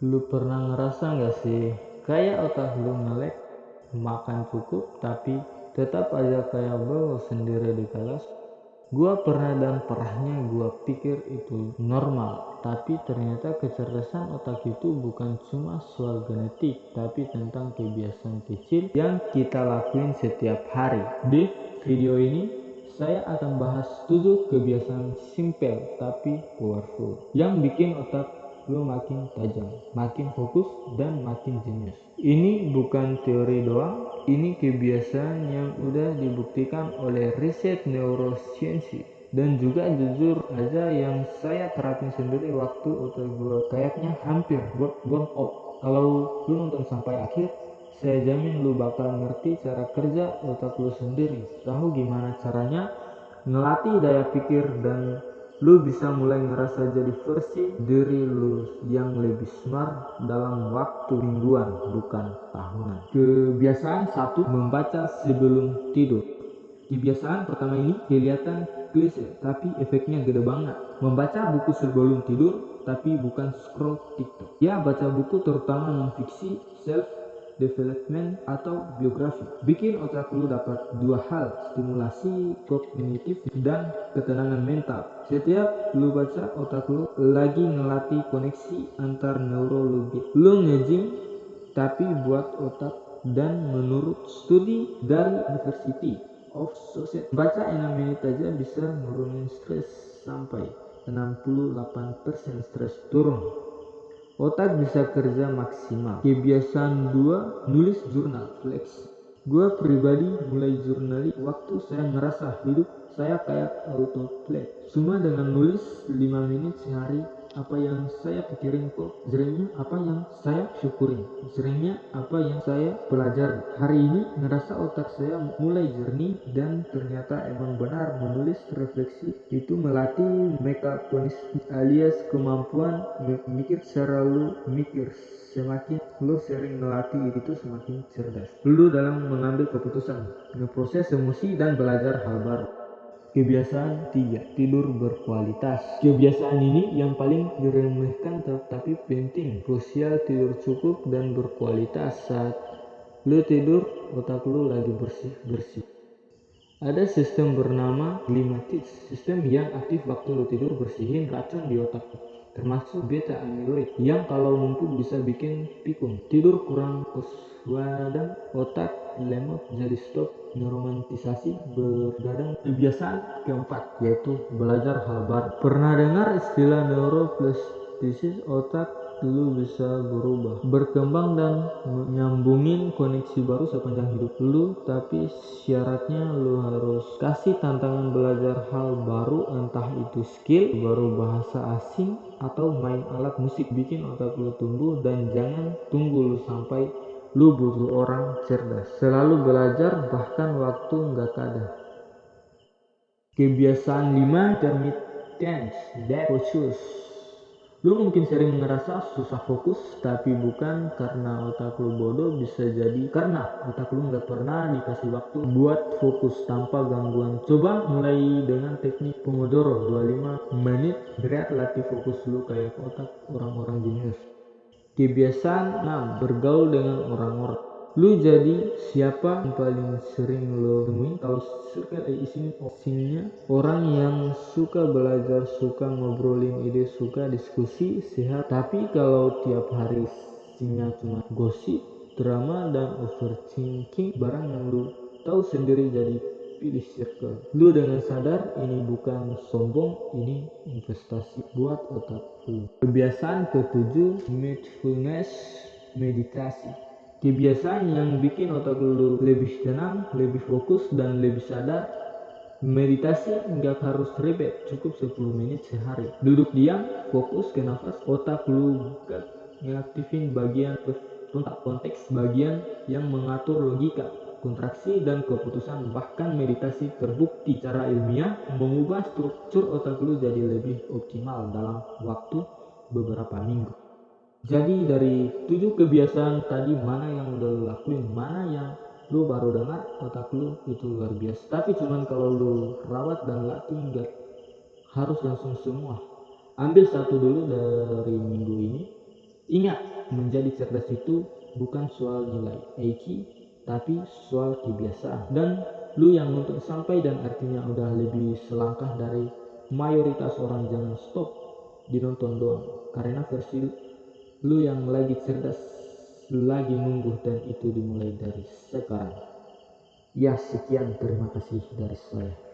Lu pernah ngerasa gak sih kayak otak lu ngelek, makan cukup tapi tetap aja kayak bawah sendiri di kelas? Gua pernah, dan parahnya gua pikir itu normal, tapi ternyata kecerdasan otak itu bukan cuma soal genetik, tapi tentang kebiasaan kecil yang kita lakuin setiap hari. Di video ini saya akan bahas 7 kebiasaan simple tapi powerful yang bikin otak lu makin tajam, makin fokus, dan makin jenius. Ini bukan teori doang, ini kebiasaan yang udah dibuktikan oleh riset neuroscience, dan juga jujur aja yang saya terapin sendiri waktu otak gue kayaknya hampir burn out. Kalau lu nonton sampai akhir, saya jamin lu bakal ngerti cara kerja otak lu sendiri, tahu gimana caranya ngelatih daya pikir, dan lu bisa mulai ngerasa jadi versi diri lu yang lebih smart dalam waktu mingguan, bukan tahunan. Kebiasaan 1, membaca sebelum tidur. Kebiasaan pertama ini kelihatan klise, tapi efeknya gede banget. Membaca buku sebelum tidur, tapi bukan scroll TikTok. Ya, baca buku terutama non-fiksi, self development atau biografi. Bikin otak lu dapat dua hal, stimulasi kognitif dan ketenangan mental. Setiap lu baca, otak lu lagi ngelatih koneksi antar neurologi. Lu nge-gym tapi buat otak, dan menurut studi dari University of Sussex, baca 6 menit aja bisa nurunin stres sampai 68% stres turun. Otak bisa kerja maksimal. Kebiasaan 2, nulis jurnal flex. Gua pribadi mulai jurnali waktu saya ngerasa hidup saya kayak autoplay. Cuma dengan nulis 5 menit sehari, apa yang saya pikirin kok, seringnya apa yang saya syukurin, seringnya apa yang saya pelajari. Hari ini ngerasa otak saya mulai jernih, dan ternyata emang benar menulis refleksi itu melatih metakognisi alias kemampuan mikir secara lu mikir. Semakin lu sering melatih itu, semakin cerdas lu dalam mengambil keputusan, ngeproses emosi, dan belajar hal baru. Kebiasaan 3, tidur berkualitas. Kebiasaan ini yang paling diremehkan tapi penting. Krusial tidur cukup dan berkualitas. Saat lu tidur, otak lu lagi bersih-bersih. Ada sistem bernama klimatis, sistem yang aktif waktu lu tidur bersihin racun di otak, termasuk beta amyloid yang kalau numpuk bisa bikin pikun. Tidur kurang waspada, otak lemot, jadi stop neuromantisasi bergadang. Kebiasaan keempat yaitu belajar hal baru. Pernah dengar istilah neuroplasticity? Otak lu bisa berubah, berkembang, dan nyambungin koneksi baru sepanjang hidup lu, tapi syaratnya lu harus kasih tantangan belajar hal baru, entah itu skill baru, bahasa asing, atau main alat musik. Bikin otak lu tumbuh, dan jangan tunggu lu sampai lu butuh orang cerdas. Selalu belajar bahkan waktu nggak ada. Kebiasaan 5, intermittent focus. Lu mungkin sering ngerasa susah fokus, tapi bukan karena otak lu bodoh, bisa jadi karena otak lu nggak pernah dikasih waktu buat fokus tanpa gangguan. Coba mulai dengan teknik Pomodoro 25 menit, berat latih fokus lu kayak otak orang-orang jenius. Kebiasaan 6, bergaul dengan orang-orang. Lu jadi siapa yang paling sering lo temuin? Kalau circle isinya orang yang suka belajar, suka ngobrolin ide, suka diskusi sehat. Tapi kalau tiap hari isinya cuma gosip, drama, dan overthinking, barang yang lu tahu sendiri, jadi pilih circle lu dengan sadar. Ini bukan sombong, ini investasi buat otak lu. Kebiasaan ke-7, mindfulness, meditasi. Kebiasaan yang bikin otak lu lebih tenang, lebih fokus, dan lebih sadar. Meditasi nggak harus ribet, cukup 10 menit sehari. Duduk diam, fokus ke nafas, otak lu ngaktifin bagian konteks, bagian yang mengatur logika, kontraksi, dan keputusan. Bahkan meditasi terbukti secara ilmiah mengubah struktur otak lu jadi lebih optimal dalam waktu beberapa minggu. Jadi dari 7 kebiasaan tadi, mana yang udah lu lakuin, mana yang lu baru dengar, otak lu itu luar biasa. Tapi cuman kalau lu rawat dan latih, nggak harus langsung semua. Ambil satu dulu dari minggu ini, Ingat, menjadi cerdas itu bukan soal nilai IQ, tapi soal kebiasaan. Dan lu yang nonton sampai dan artinya udah lebih selangkah dari mayoritas orang, jangan stop dinonton doang. Karena versi lu yang lagi cerdas lagi nunggu, dan itu dimulai dari sekarang. Ya, sekian, terima kasih dari saya.